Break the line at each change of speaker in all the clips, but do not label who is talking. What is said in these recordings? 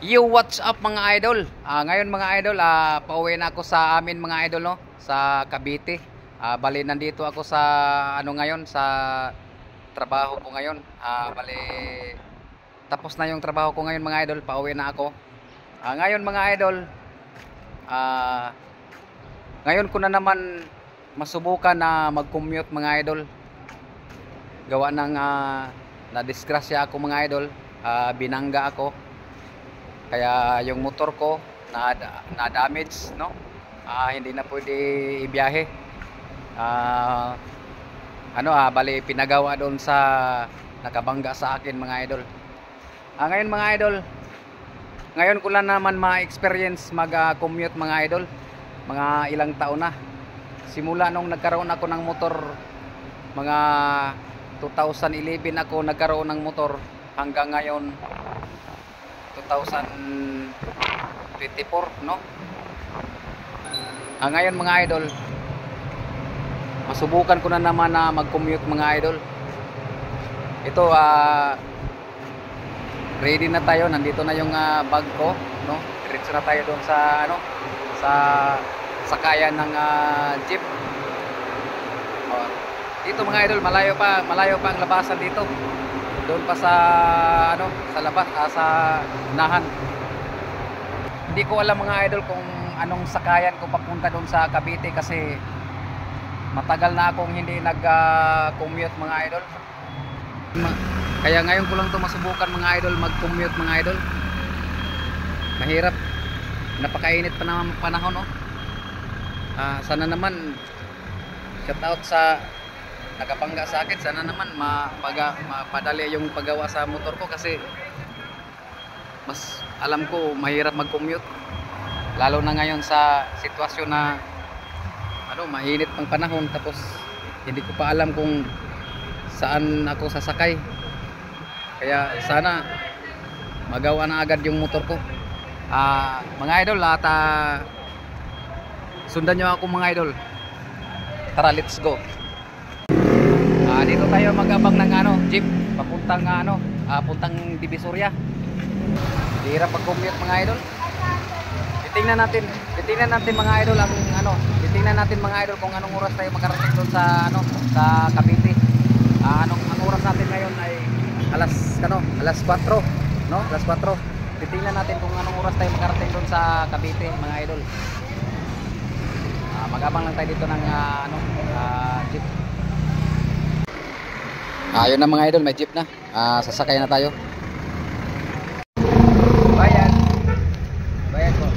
Yo, what's up mga idol? Ngayon mga idol, pauwi na ako sa amin mga idol, no? Sa Cavite. Bali nandito ako sa ngayon sa trabaho ko ngayon. Bali tapos na yung trabaho ko ngayon mga idol, pauwi na ako. Ngayon mga idol, ah, ngayon ko na naman masubukan na mag-commute mga idol. Gawa ng na-disgrasya ako mga idol, binangga ako. Kaya yung motor ko na damage, no? Hindi na pwede ibiyahe. Bali pinagawa doon sa nakabangga sa akin mga idol. Ngayon mga idol, ngayon ko lang naman ma-experience mag-commute mga idol. Mga ilang taon na. Simula nung nagkaroon ako ng motor, mga 2011 ako nagkaroon ng motor hanggang ngayon 2024, no? Ngayon mga idol, masubukan ko na naman na mag-commute mga idol. Ito ready na tayo, nandito na yung bag ko, no? Diretso na tayo doon sa sa sakayan ng jeep. Dito mga idol, malayo pa ang labasan dito. Doon pa sa sa labas, sa unahan. Hindi ko alam mga idol kung anong sakayan ko papunta doon sa Cavite kasi matagal na akong hindi nag-commute mga idol. Kaya ngayon ko lang to masubukan mga idol, mag-commute mga idol. Mahirap, napakainit pa naman panahon, no? Sana naman shout out sa nakapangga sa akin, sana naman mapadali yung paggawa sa motor ko kasi mas alam ko mahirap mag-commute lalo na ngayon sa sitwasyon na mainit pang panahon, tapos hindi ko pa alam kung saan ako sasakay. Kaya sana magawa na agad yung motor ko. Mga idol, sundan nyo ako mga idol. Tara, let's go. Dito tayo mag-abang ng jeep papuntang puntang Divisoria. Hirap pag-commute mga idol. Titingnan natin mga idol ang titingnan natin mga idol kung anong oras tayo makarating doon sa sa Cavite. Ang oras natin ngayon ay alas 4, no? Alas 4. Titingnan natin kung anong oras tayo makarating doon sa Cavite mga idol. Mag-abang lang tayo dito ng jeep. Ayun na mga idol, may jeep na. Sasakay na tayo. Bayad po.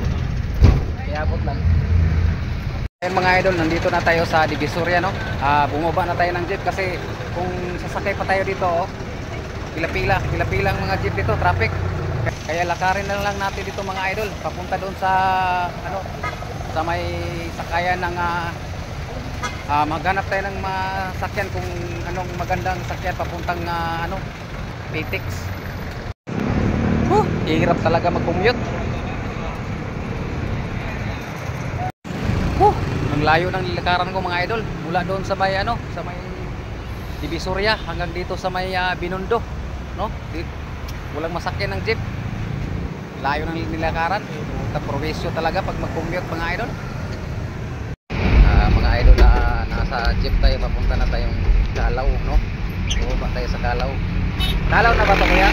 Iabot lang. Ayun mga idol, nandito na tayo sa Divisoria, no? Bumaba na tayo ng jeep kasi kung sasakay pa tayo dito, pila-pila ang mga jeep dito, traffic. Kaya lakarin na lang natin dito mga idol, papunta doon sa sa may sakayan ng maghanap tayo ng masakyan kung anong magandang sakyan papuntang Pitix. Hirap talaga mag-commute. Ang layo ng likaran ko mga idol, mula doon sa may sa may Divisoria hanggang dito sa may Binondo, no? Walang masakyan ng jeep. Layo ng nilakaran. Provisyo talaga pag mag-commute mga idol. Mga idol, nasa jeep tayo, papunta na tayong Calao, no? Bumaba tayo sa Calao. Calao na ba ito kuya?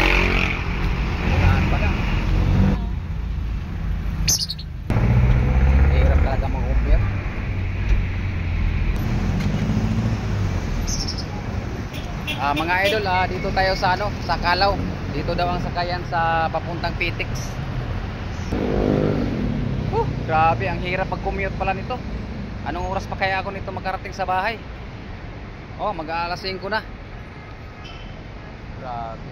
Hirap talaga mag-commute. Mga idol, dito tayo sa sa Calao. Dito daw ang sakayan sa papuntang Pitix. Grabe, ang hirap mag-commute pala nito. Anong oras pa kaya ako nito makarating sa bahay? Mag-aalas 5 na. Grabe.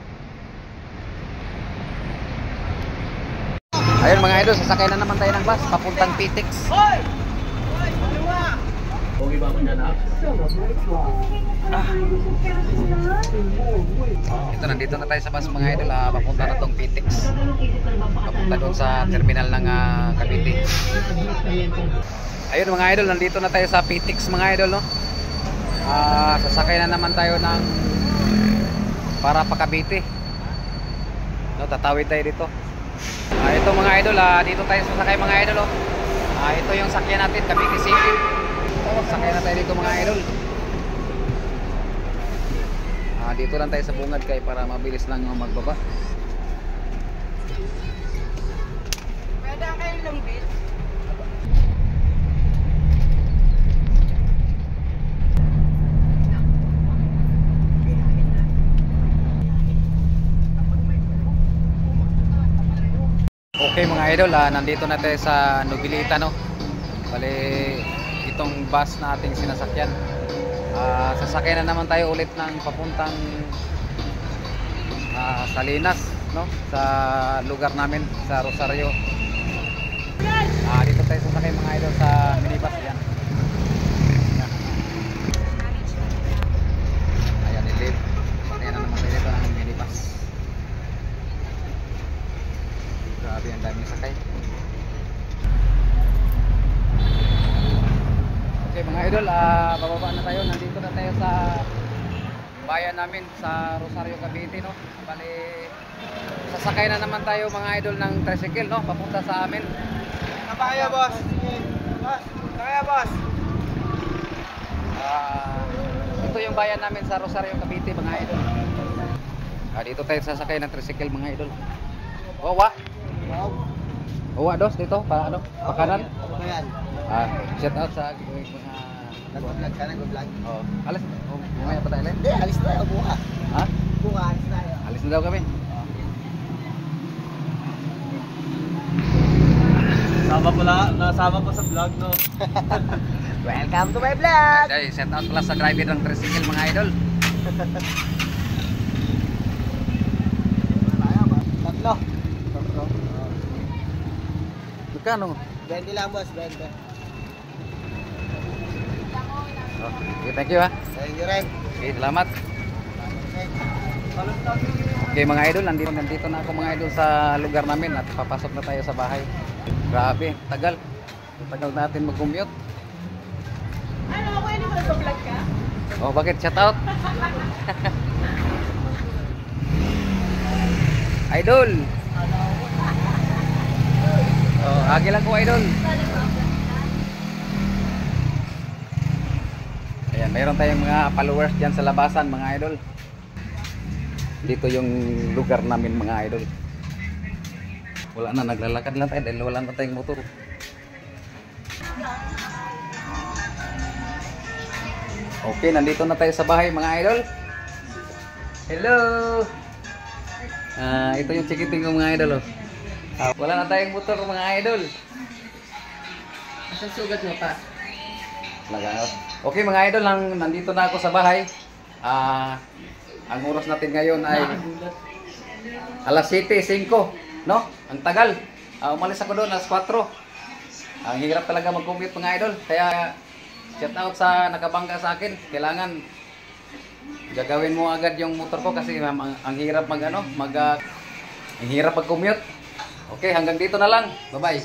Ayun mga idol, sasakay na naman tayo ng bus papuntang Pitix. Nandito na tayo sa bus mga idol, papunta na tong Pitix. Papunta doon sa terminal ng Cavite. Ayun mga idol, nandito na tayo sa Pitix mga idol, no? Sasakay na naman tayo ng para pa Cavite. No, tatawid tayo dito. Ito mga idol, dito tayo sasakay mga idol. Oh. Ito yung sakyan natin, Cavite City. Sakay na tayo dito mga idol. Dito lang tayo sa bungad kay para mabilis lang magbaba.
Pwede kayo lang bit.
Okay mga idol, nandito na tayo sa Nobilita, no. Bale, itong bus na ating sinasakyan. Sasakay na naman tayo ulit ng papuntang Salinas, no, sa lugar namin sa Rosario. Dito tayo sasakay mga idol sa minibus yan. Ayan, ilip. Sakay na naman tayo dito ng minibus. Grabe, ang daming sakay. Okay mga idol, bababa na tayo. Nandito na tayo sa bayan namin sa Rosario, Cavite, no. Bali, sasakay na naman tayo mga idol ng tricycle, no, papunta sa amin.
Kaya boss. Boss, kaya boss.
Ito yung bayan namin sa Rosario, Cavite mga idol. Dito tayo sasakay ng tricycle mga idol. Wawa. Wawa dos dito, para ano? Pakanan.
Ayan.
Shout out sa mga
Nag-vlog ka, nag-vlog.
oh, alis. Bumaya pa tayo.
Hindi, alis tayo, buka.
Ha?
Buka, alis tayo.
Alis na daw kami.
Nasama po sa vlog, no?
Welcome to my vlog!
Ay, shout out pala sa driver ng tricycle mga idol.
Tatlo.
Magkano?
20 lang boss, 20.
Okay, thank you ha.
Thank you rin.
Okay, salamat. Okay mga idol, nandito na ako mga idol sa lugar namin at papasok na tayo sa bahay. Grabe, tagal. Tagal natin mag-commute.
Ano, okay naman nag-vlog ka?
Oh, bakit? Shout out. Idol. Oh, agi lang ko idol. Ayan, mayroon tayong mga followers diyan sa labasan mga idol. Dito yung lugar namin mga idol. Wala na, naglalakad lang tayo dahil wala na tayong motor. Okay, nandito na tayo sa bahay mga idol. Hello! Ito yung chikiting ko mga idol. Oh. Wala na tayong motor mga idol.
Asan sugat mo pa?
Okay mga idol, nandito na ako sa bahay. Ang oras natin ngayon ay alas 7:05, no? Ang tagal. Umalis ako doon alas 4. Ang hirap talaga mag-commute mga idol. Kaya shout out sa nakabangga sa akin. Kailangan gagawin mo agad yung motor ko kasi ang hirap ang hirap mag-commute. Okay, hanggang dito na lang. Bye-bye.